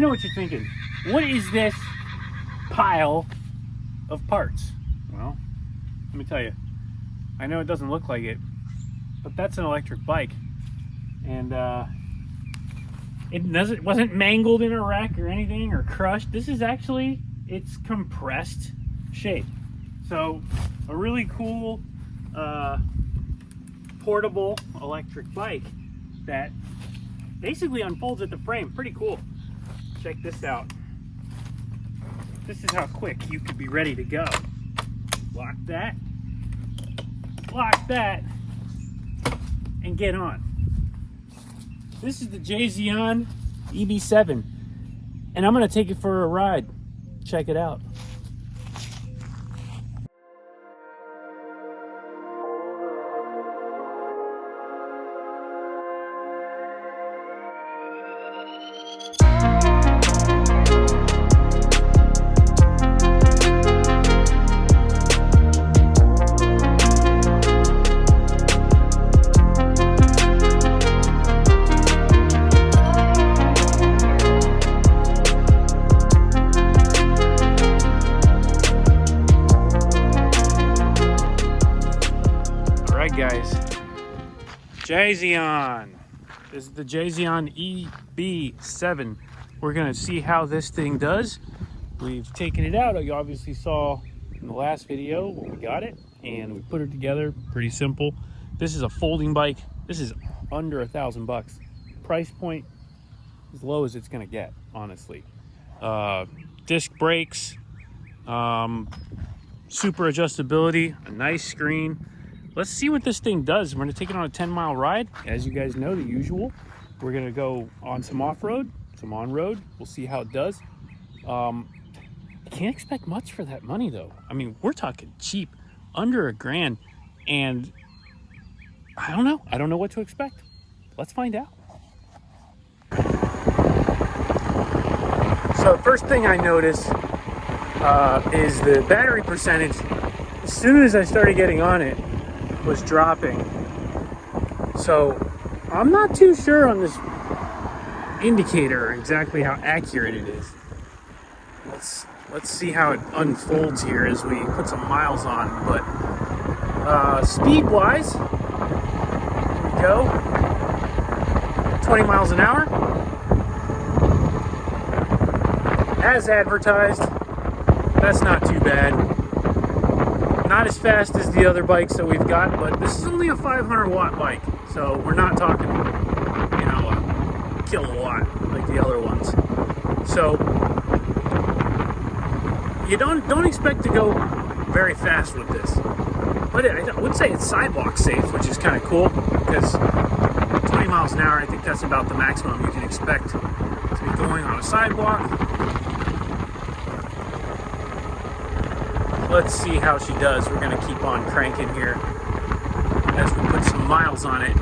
know what you're thinking. What is this pile of parts? Well, let me tell you. I know it doesn't look like it, but that's an electric bike. And it wasn't mangled in a wreck or anything or crushed. This is actually its compressed shape. So a really cool portable electric bike that basically unfolds at the frame. Pretty cool. Check this out. This is how quick you could be ready to go. Lock that, and get on. This is the JASION EB7, and I'm going to take it for a ride. Check it out. Guys, JASION. This is the JASION EB7. We're gonna see how this thing does. We've taken it out. You obviously saw in the last video when we got it, and we put it together. Pretty simple. This is a folding bike. This is under $1,000. Price point as low as it's gonna get, honestly. Disc brakes, super adjustability, a nice screen. Let's see what this thing does. We're gonna take it on a 10-mile ride. As you guys know, the usual. We're gonna go on some off-road, some on-road. We'll see how it does. You can't expect much for that money though. I mean, we're talking cheap, under $1,000, and I don't know. I don't know what to expect. Let's find out. So first thing I noticed is the battery percentage. As soon as I started getting on it, was dropping. So I'm not too sure on this indicator exactly how accurate it is. Let's see how it unfolds here as we put some miles on. But speed wise, here we go, 20 miles an hour as advertised. That's not too bad. Not as fast as the other bikes that we've got, but this is only a 500-watt bike, so we're not talking, you know, a kilowatt like the other ones. So you don't expect to go very fast with this, but I would say it's sidewalk safe, which is kind of cool because 20 miles an hour, I think that's about the maximum you can expect to be going on a sidewalk. Let's see how she does. We're going to keep on cranking here as we put some miles on it.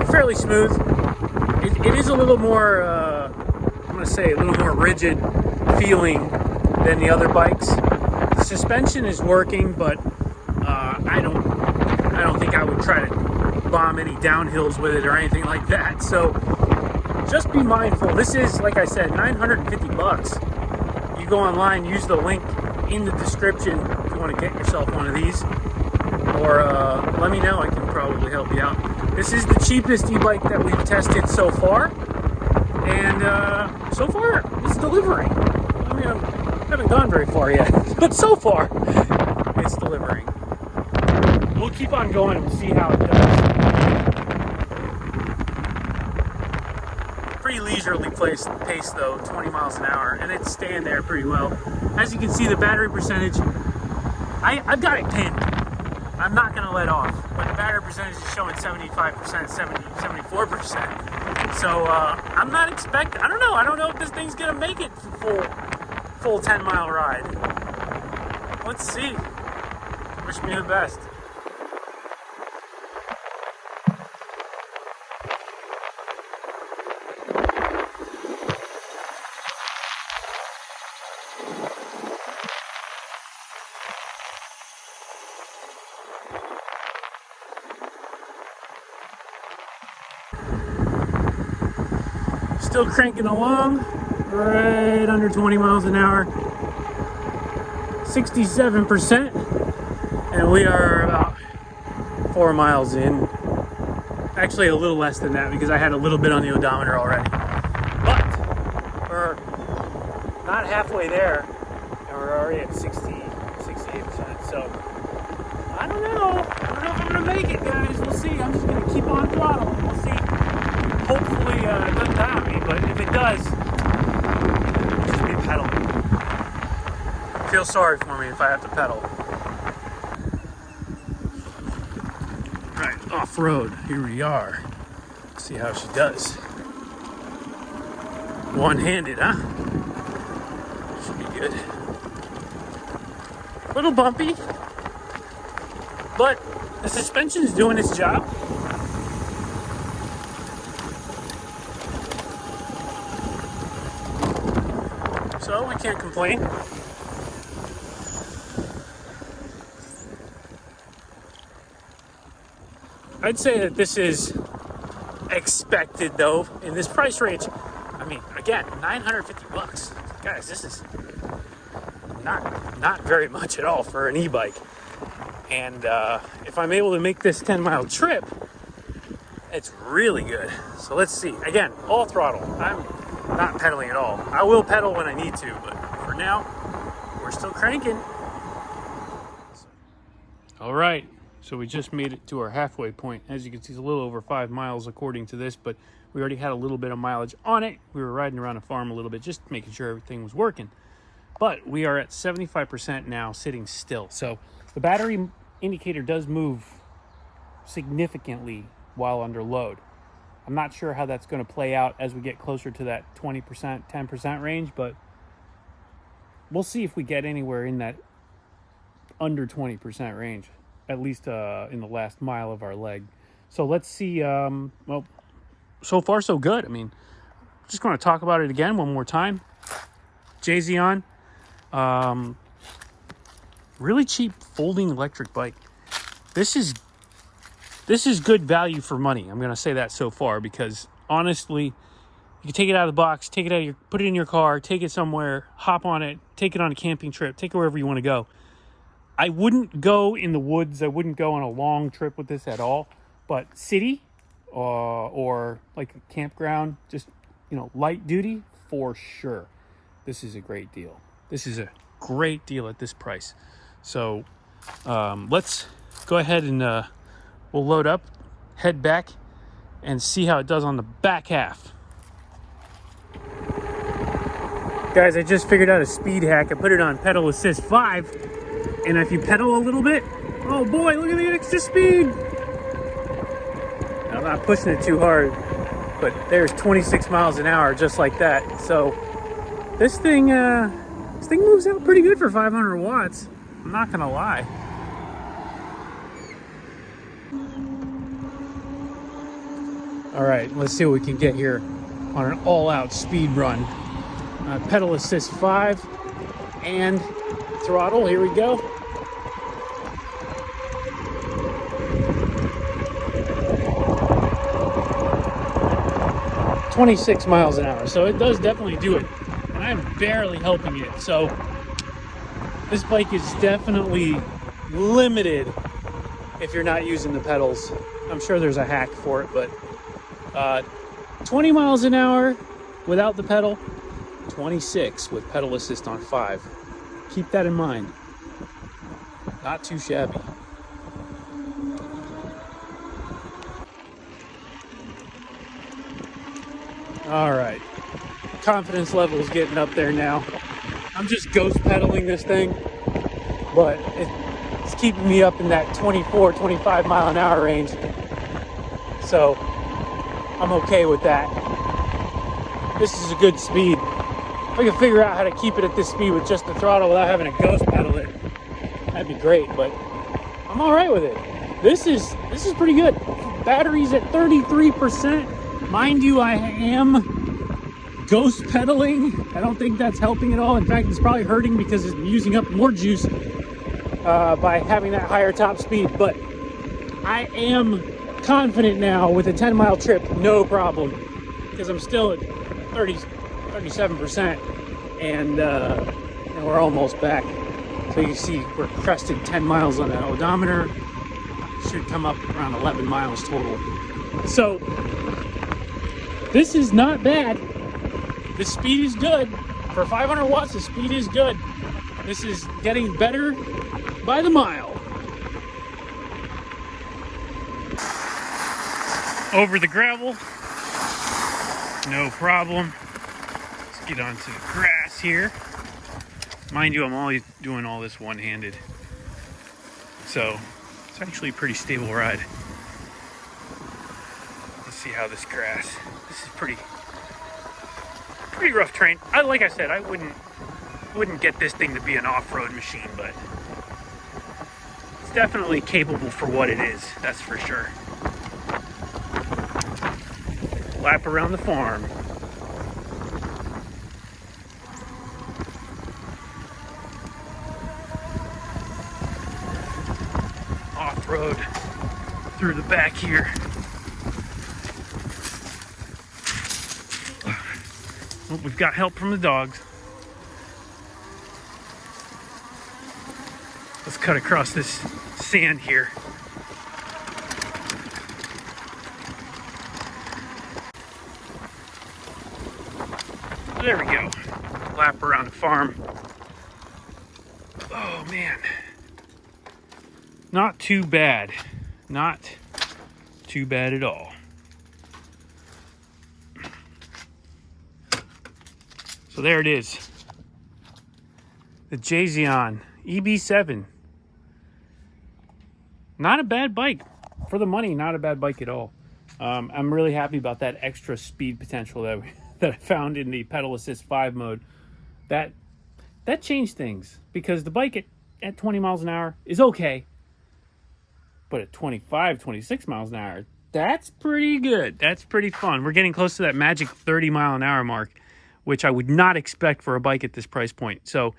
Fairly smooth. It is a little more, I'm going to say a little more rigid feeling than the other bikes. The suspension is working, but I don't think I would try to bomb any downhills with it or anything like that. So just be mindful. This is, like I said, $950. You go online, use the link in the description if you want to get yourself one of these, or let me know. I can probably help you out. This is the cheapest e-bike that we've tested so far, and so far it's delivering. I mean, I haven't gone very far yet, but so far it's delivering. We'll keep on going and see how it does. Pretty leisurely pace though, 20 miles an hour, and it's staying there pretty well. As you can see, the battery percentage, I've got it pinned. I'm not going to let off, but the battery percentage is showing 75%, 74%. So I'm not expecting, I don't know if this thing's going to make it full 10-mile ride. Let's see. Wish me the best. Still cranking along. right under 20 miles an hour, 67%, and we are about 4 miles in. Actually, a little less than that because I had a little bit on the odometer already. But we're not halfway there, and we're already at 68%. So I don't know if I'm gonna make it, guys. We'll see. I'm just gonna keep on throttling. We'll see. Hopefully, it doesn't die on me, but if it does, I'll just be pedaling. Feel sorry for me if I have to pedal. Right, off-road. Here we are. See how she does. One-handed, huh? Should be good. A little bumpy, but the suspension's doing its job. So we can't complain. I'd say that this is expected though in this price range. I mean, again, 950 bucks. Guys, this is not very much at all for an e-bike. And if I'm able to make this 10-mile trip, it's really good. So let's see. Again, all throttle. I'm not pedaling at all. I will pedal when I need to, but for now, we're still cranking. All right, so we just made it to our halfway point. As you can see, it's a little over 5 miles according to this, but we already had a little bit of mileage on it. We were riding around a farm a little bit, just making sure everything was working. But we are at 75% now, sitting still. So the battery indicator does move significantly while under load. I'm not sure how that's going to play out as we get closer to that 20%, 10% range, but we'll see if we get anywhere in that under 20% range, at least in the last mile of our leg. So let's see. Well, so far so good. I mean, just going to talk about it again one more time. JASION, really cheap folding electric bike. This is good value for money. I'm going to say that so far because honestly, you can take it out of the box, take it out of your, put it in your car, take it somewhere, hop on it, take it on a camping trip, take it wherever you want to go. I wouldn't go in the woods. I wouldn't go on a long trip with this at all. But city or like a campground, just, you know, light duty, for sure. This is a great deal. This is a great deal at this price. So let's go ahead and we'll load up, head back, and see how it does on the back half. Guys, I just figured out a speed hack. I put it on pedal assist 5. And if you pedal a little bit, oh boy, look at the extra speed. I'm not pushing it too hard, but there's 26 miles an hour just like that. So this thing moves out pretty good for 500 watts. I'm not gonna lie. All right, let's see what we can get here on an all-out speed run. Pedal assist 5 and throttle, here we go. .26 miles an hour, so it does definitely do it, and I'm barely helping it. So this bike is definitely limited if you're not using the pedals. I'm sure there's a hack for it, but 20 miles an hour without the pedal, 26 with pedal assist on 5. Keep that in mind. Not too shabby. All right, confidence level is getting up there now. I'm just ghost pedaling this thing, but it's keeping me up in that 24, 25 mile an hour range. So I'm okay with that. This is a good speed. If I can figure out how to keep it at this speed with just the throttle without having to ghost pedal it, that'd be great, but I'm all right with it. This is pretty good. Battery's at 33%. Mind you, I am ghost pedaling. I don't think that's helping at all. In fact, it's probably hurting because it's using up more juice by having that higher top speed. But I am confident now with a 10-mile trip, no problem, because I'm still at 33% 37%, and we're almost back. So you see we're crested 10 miles on the odometer. Should come up around 11 miles total. So this is not bad. The speed is good. For 500 watts, the speed is good. This is getting better by the mile. Over the gravel, no problem. Let's get onto the grass here. Mind you, I'm always doing all this one-handed. So it's actually a pretty stable ride. Let's see how this grass, this is pretty rough terrain. Like I said, I wouldn't get this thing to be an off-road machine, but it's definitely capable for what it is, that's for sure. Lap around the farm. Off-road through the back here. Oh, we've got help from the dogs. Let's cut across this sand here. There we go. Lap around the farm. Oh man. Not too bad. Not too bad at all. So there it is. The JASION EB7. Not a bad bike. For the money, not a bad bike at all. I'm really happy about that extra speed potential that I found in the pedal assist 5 mode. That changed things, because the bike at 20 miles an hour is okay. But at 25, 26 miles an hour, that's pretty good. That's pretty fun. We're getting close to that magic 30 mile an hour mark, which I would not expect for a bike at this price point. So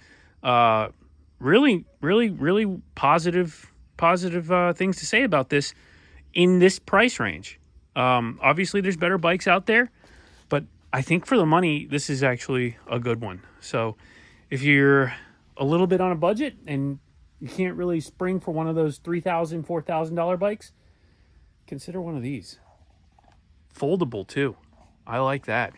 really positive things to say about this in this price range. Obviously, there's better bikes out there, but I think for the money, this is actually a good one. So if you're a little bit on a budget and you can't really spring for one of those $3,000, $4,000 bikes, consider one of these. Foldable too. I like that.